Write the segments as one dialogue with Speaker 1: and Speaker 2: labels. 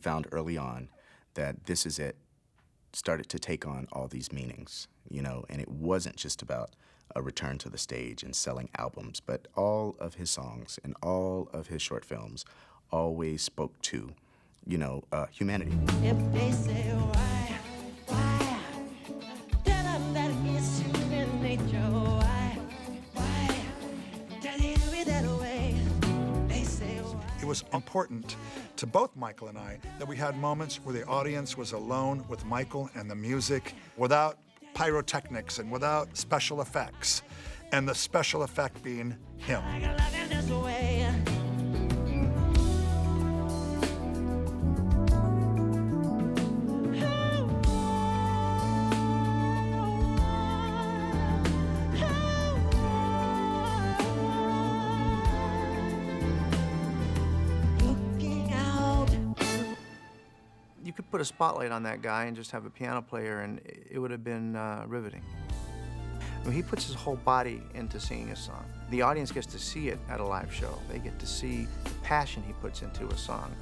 Speaker 1: found early on that This Is It started to take on all these meanings, you know, and it wasn't just about a return to the stage and selling albums, but all of his songs and all of his short films always spoke to, you know, humanity.
Speaker 2: If they say why, tell them that it's human nature. Why, tell you it that way. They say why.
Speaker 3: It was important to both Michael and I that we had moments where the audience was alone with Michael and the music without pyrotechnics and without special effects, and the special effect being him.
Speaker 4: You could put a spotlight on that guy and just have a piano player, and it would have been riveting. I mean, he puts his whole body into singing a song. The audience gets to see it at a live show. They get to see the passion he puts into a song.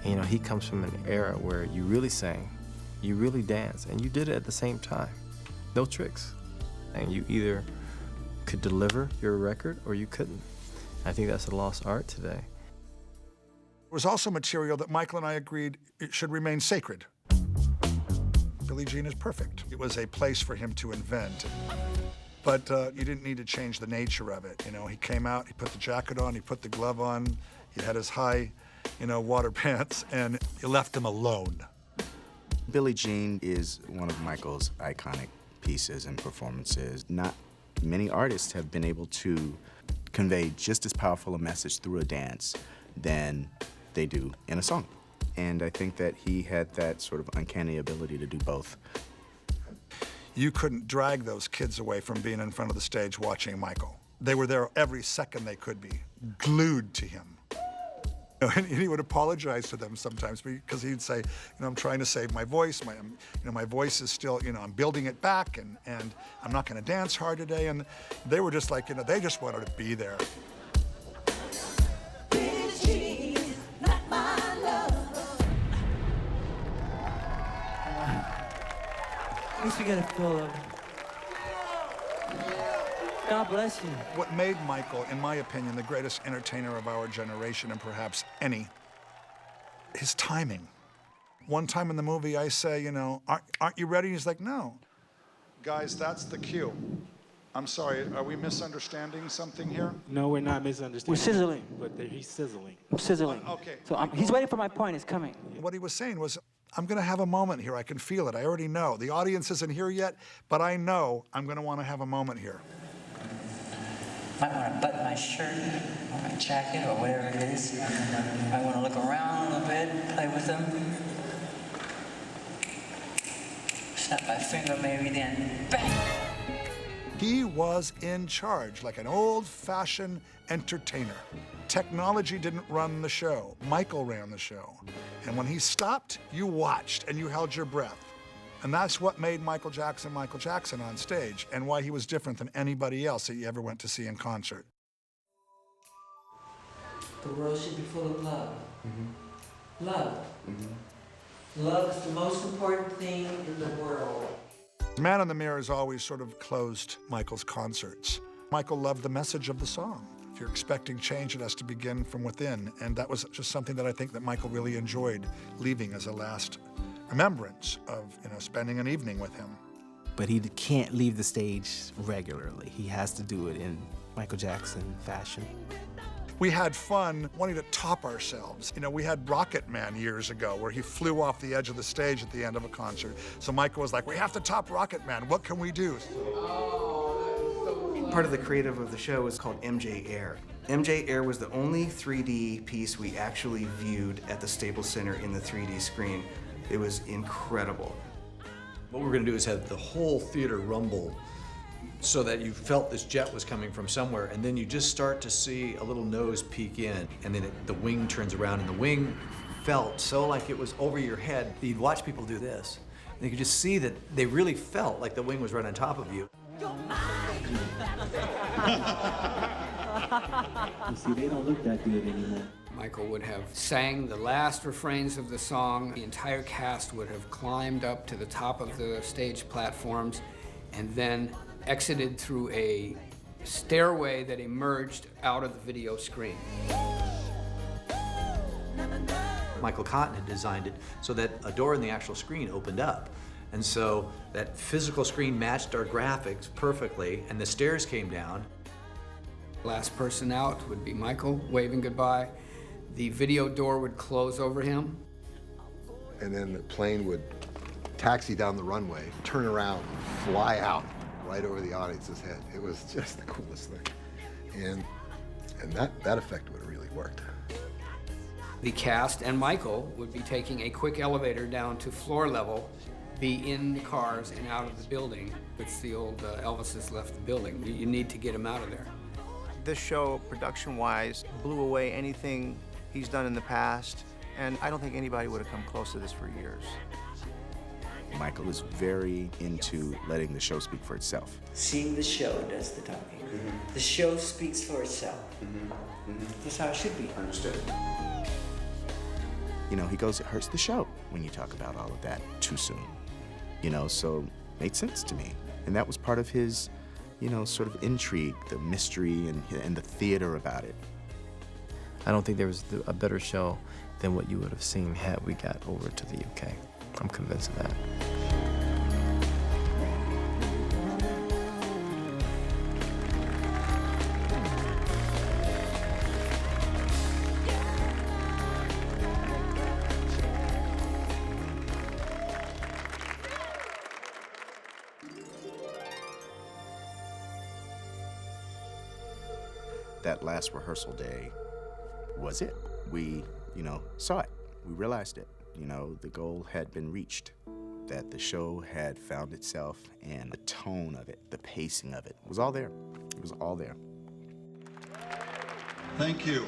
Speaker 5: And, you know, he comes from an era where you really sang, you really danced, and you did it at the same time. No tricks. And you either could deliver your record or you couldn't. I think that's a lost art today.
Speaker 3: There was also material that Michael and I agreed it should remain sacred. Billie Jean is perfect. It was a place for him to invent. But you didn't need to change the nature of it. You know, he came out, he put the jacket on, he put the glove on, he had his high, you know, water pants, and you left him alone.
Speaker 1: Billie Jean is one of Michael's iconic pieces and performances. Not many artists have been able to convey just as powerful a message through a dance than they do in a song. And I think that he had that sort of uncanny ability to do both.
Speaker 3: You couldn't drag those kids away from being in front of the stage watching Michael. They were there every second they could be, glued to him. You know, and he would apologize to them sometimes because he'd say, you know, I'm trying to save my voice. My voice is still, you know, I'm building it back, and I'm not going to dance hard today. And they were just like, you know, they just wanted to be there.
Speaker 6: At least we get a feel of. God bless you.
Speaker 3: What made Michael, in my opinion, the greatest entertainer of our generation, and perhaps any, his timing. One time in the movie, I say, you know, aren't you ready? He's like, no. Guys, that's the cue. I'm sorry, are we misunderstanding something here?
Speaker 7: No, we're not misunderstanding.
Speaker 6: We're sizzling.
Speaker 7: But he's sizzling.
Speaker 6: I'm sizzling.
Speaker 3: Okay.
Speaker 6: So he's waiting for my point. It's coming.
Speaker 3: What he was saying was, I'm going to have a moment here. I can feel it. I already know. The audience isn't here yet, but I know I'm going to want to have a moment here.
Speaker 8: Might want to button my shirt or my jacket or whatever it is. I want to look around a little bit, play with them. Snap my finger maybe, then bang!
Speaker 3: He was in charge, like an old-fashioned entertainer. Technology didn't run the show. Michael ran the show. And when he stopped, you watched and you held your breath. And that's what made Michael Jackson on stage, and why he was different than anybody else that you ever went to see in concert.
Speaker 6: The world should be full of love. Mm-hmm. Love. Mm-hmm. Love is the most important thing in the world.
Speaker 3: Man in the Mirror has always sort of closed Michael's concerts. Michael loved the message of the song. If you're expecting change, it has to begin from within. And that was just something that I think that Michael really enjoyed leaving as a last remembrance of, you know, spending an evening with him.
Speaker 5: But he can't leave the stage regularly. He has to do it in Michael Jackson fashion.
Speaker 3: We had fun wanting to top ourselves. You know, we had Rocket Man years ago where he flew off the edge of the stage at the end of a concert. So Michael was like, we have to top Rocket Man. What can we do?
Speaker 4: Part of the creative of the show is called MJ Air. MJ Air was the only 3D piece we actually viewed at the Staples Center in the 3D screen. It was incredible.
Speaker 9: What we're going to do is have the whole theater rumble so that you felt this jet was coming from somewhere, and then you just start to see a little nose peek in, and then the wing turns around, and the wing felt so like it was over your head. You'd watch people do this, and you could just see that they really felt like the wing was right on top of you.
Speaker 10: You see, they don't look that good anymore. Michael would have sang the last refrains of the song. The entire cast would have climbed up to the top of the stage platforms and then exited through a stairway that emerged out of the video screen.
Speaker 9: Michael Cotton had designed it so that a door in the actual screen opened up. And so that physical screen matched our graphics perfectly, and the stairs came down.
Speaker 10: Last person out would be Michael, waving goodbye. The video door would close over him.
Speaker 11: And then the plane would taxi down the runway, turn around, fly out right over the audience's head. It was just the coolest thing. And that effect would have really worked.
Speaker 10: The cast and Michael would be taking a quick elevator down to floor level, be in the cars and out of the building. It's the old Elvis has left the building. You need to get him out of there.
Speaker 4: This show, production-wise, blew away anything he's done in the past, and I don't think anybody would have come close to this for years.
Speaker 1: Michael is very into letting the show speak for itself.
Speaker 6: Seeing the show does the talking. The show speaks for itself. That's how it should be.
Speaker 1: Understood. You know, he goes, it hurts the show when you talk about all of that too soon. You know, so it made sense to me. And that was part of his, you know, sort of intrigue, the mystery and the theater about it.
Speaker 5: I don't think there was a better show than what you would have seen had we got over to the UK. I'm convinced of that.
Speaker 1: That last rehearsal day was it. We, you know, saw it. We realized it. You know, the goal had been reached, that the show had found itself, and the tone of it, the pacing of it was all there. It was all there.
Speaker 3: Thank you.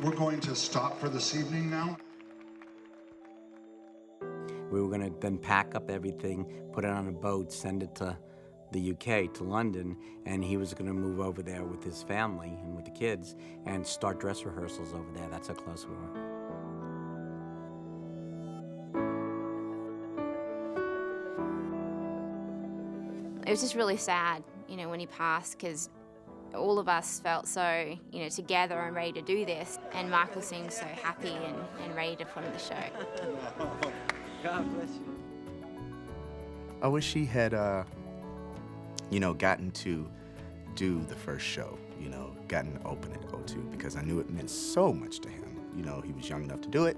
Speaker 3: We're going to stop for this evening now.
Speaker 12: We were going to then pack up everything, put it on a boat, send it to the UK, to London, and he was going to move over there with his family and with the kids and start dress rehearsals over there. That's how close we were.
Speaker 13: It was just really sad, you know, when he passed, because all of us felt so, you know, together and ready to do this, and Michael seemed so happy and ready to put on the show.
Speaker 6: God bless you.
Speaker 1: I wish he had, you know, gotten to do the first show, you know, gotten to open at O2, because I knew it meant so much to him. You know, he was young enough to do it.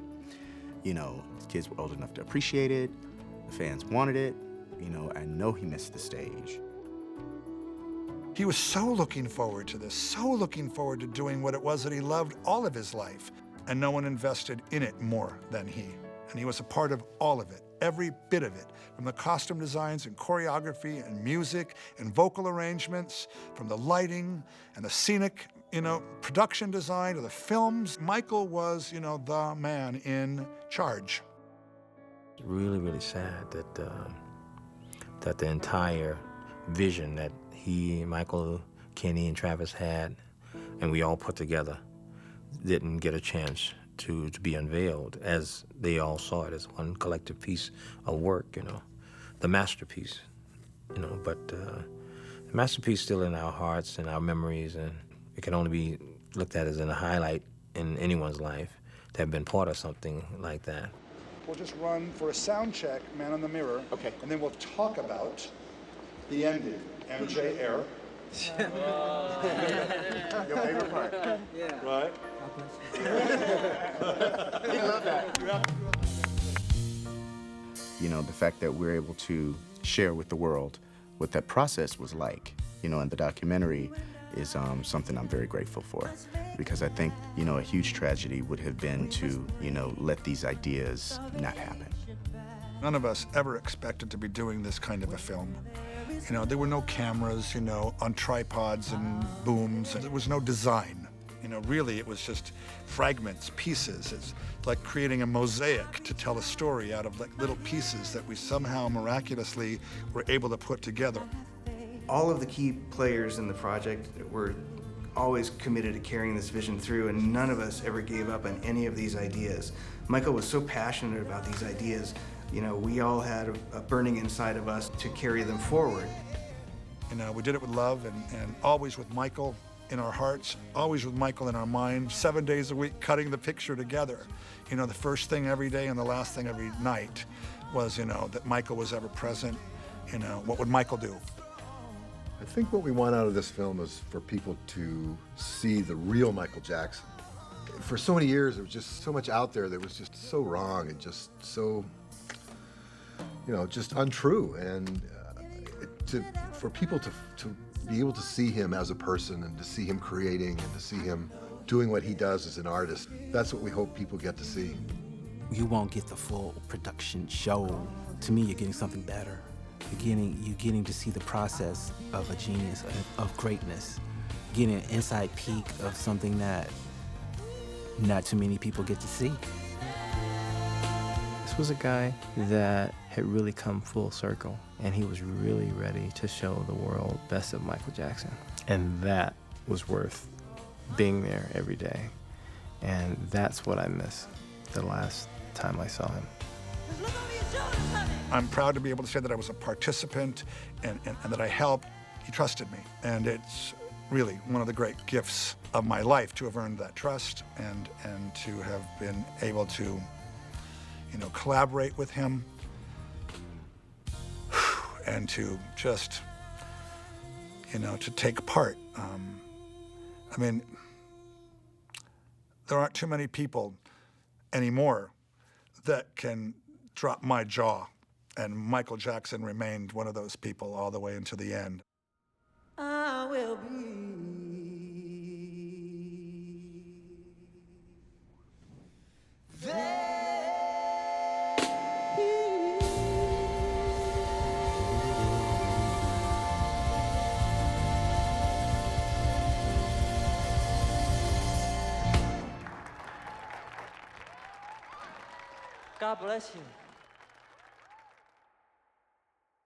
Speaker 1: You know, his kids were old enough to appreciate it. The fans wanted it. You know, I know he missed the stage.
Speaker 3: He was so looking forward to this, so looking forward to doing what it was that he loved all of his life. And no one invested in it more than he. And he was a part of all of it, every bit of it, from the costume designs and choreography and music and vocal arrangements, from the lighting and the scenic, you know, production design to the films. Michael was, you know, the man in charge.
Speaker 5: It's really, really sad that that the entire vision that he, Michael, Kenny, and Travis had, and we all put together, didn't get a chance to be unveiled as they all saw it as one collective piece of work, you know, the masterpiece, you know, but the masterpiece still in our hearts and our memories, and it can only be looked at as a highlight in anyone's life to have been part of something like that.
Speaker 3: We'll just run for a sound check, man on the mirror. Okay. And then we'll talk about the ending. MJ Air. Your favorite part. Yeah. Right? We love that.
Speaker 1: You know, the fact that we're able to share with the world what that process was like, you know, in the documentary is something I'm very grateful for, because I think, you know, a huge tragedy would have been to, you know, let these ideas not happen.
Speaker 3: None of us ever expected to be doing this kind of a film. You know, there were no cameras, you know, on tripods and booms. There was no design. You know, really, it was just fragments, pieces. It's like creating a mosaic to tell a story out of like little pieces that we somehow miraculously were able to put together.
Speaker 4: All of the key players in the project were always committed to carrying this vision through, and none of us ever gave up on any of these ideas. Michael was so passionate about these ideas. You know, we all had a burning inside of us to carry them forward.
Speaker 3: You know, we did it with love and always with Michael in our hearts, always with Michael in our minds, 7 days a week, cutting the picture together. You know, the first thing every day and the last thing every night was, you know, that Michael was ever present. You know, what would Michael do?
Speaker 11: I think what we want out of this film is for people to see the real Michael Jackson. For so many years, there was just so much out there that was just so wrong and just so, you know, just untrue. And for people to be able to see him as a person and to see him creating and to see him doing what he does as an artist, that's what we hope people get to see.
Speaker 14: You won't get the full production show. To me, you're getting something better. You're getting to see the process of a genius, of greatness. Getting an inside peek of something that not too many people get to see.
Speaker 5: This was a guy that had really come full circle, and he was really ready to show the world best of Michael Jackson. And that was worth being there every day. And that's what I miss the last time I saw him.
Speaker 3: I'm proud to be able to say that I was a participant and that I helped. He trusted me, and it's really one of the great gifts of my life to have earned that trust and to have been able to, you know, collaborate with him and to just, you know, to take part. I mean, there aren't too many people anymore that can drop my jaw, and Michael Jackson remained one of those people all the way into the end.
Speaker 2: I will be there.
Speaker 6: God bless you.